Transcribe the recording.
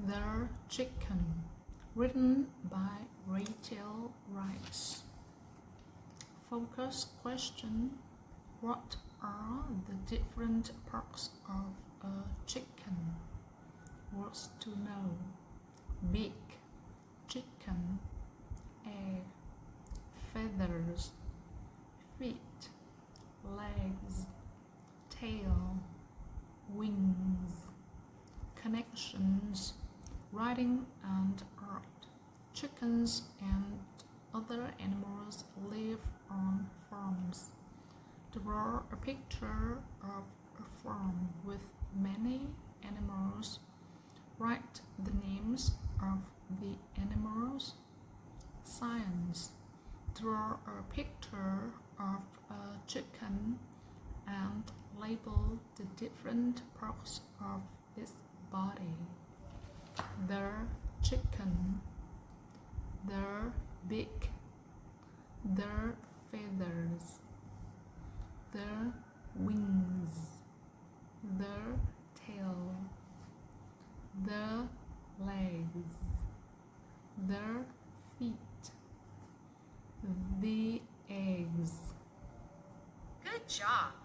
The Chicken, written by Rachel Rice. Focus question: what are the different parts of a chicken? Words to know: beak, chicken, egg, feathers, feet, legs, tail, wings. Connections: writing and art. Chickens and other animals live on farms. Draw a picture of a farm with many animals. Write the names of the animals. Science: draw a picture of a chicken and label the different parts of its body. The chicken, the beak, the feathers, the wings, the tail, the legs, the feet, the eggs. Good job!